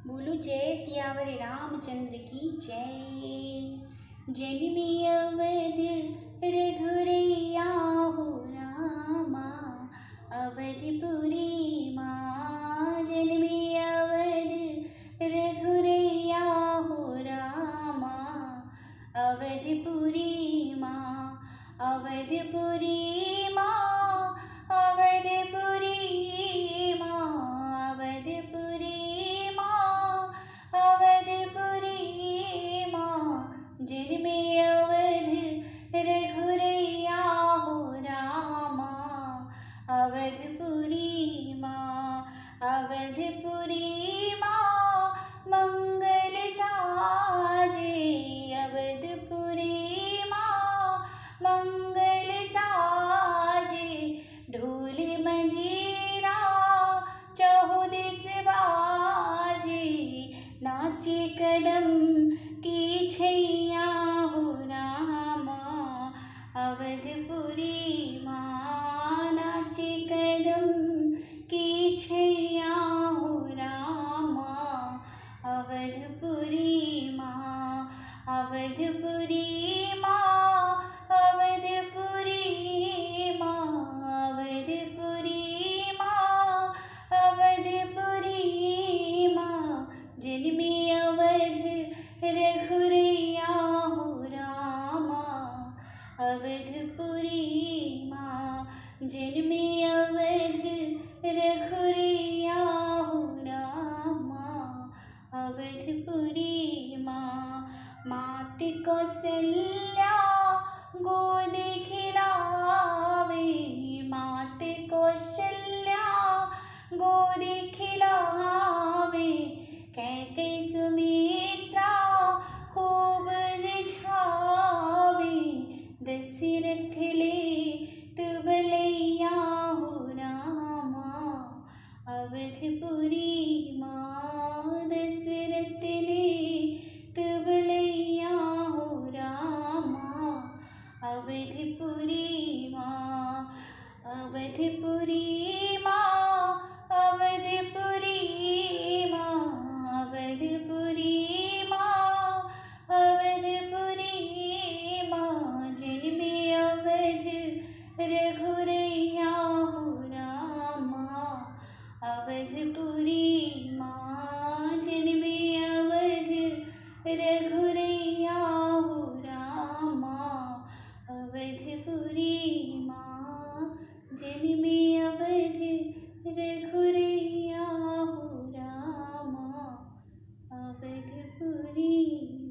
बोलो जय सियावर रामचंद्र की जय। जन्मी अवध रघुरैया हो रामा, अवधपुरी माँ। जन्मी अवध रघुरैया हो रामा, अवधपुरी माँ। अवधपुरी माँ, अवधपुरी माँ, अवधपुरी जन्मे अवध रघुरैया हो रामा, अवधपुरी माँ। अवधपुरी माँ मंगल साजे, अवधपुरी माँ मंगल साजे। ढोल मंजीरा चहुदिस बाजे, नाचे कदम की छैया हो रामा, अवधपुरी माँ। नाचे कदम की छैया हो रामा, अवधपुरी माँ। अवधपुरी माँ, अवधपुरी माँ, अवधपुरी माँ, अवधपुरी माँ। जन्मी अवध रघुरैया हो रामा, अवधपुरी माँ। जन्मी अवध रघुरैया हो रामा, अवधपुरी माँ। मात कौसल्या गोद खिलावे, मात कौशल्या गोद खिलावे। कैकेयी सुमित्रा खूब रिझावे, दशरथ ले तुबलैया हो रामा, अवधपुरी माँ। दशरथ ले तुबलैया हो रामा, अवधपुरी माँ। अवधपुरी माँ, अवधपुरी माँ, अवधपुरी माँ, अवधपुरी माँ। जन्मे अवध रघुरैया हो रामा, अवधपुरी माँ। जन्मे अवध रघुरैया हो रामा, अवधपुरी माँ। जन्मे अवध रघुरैया हो रामा, अवधपुरी।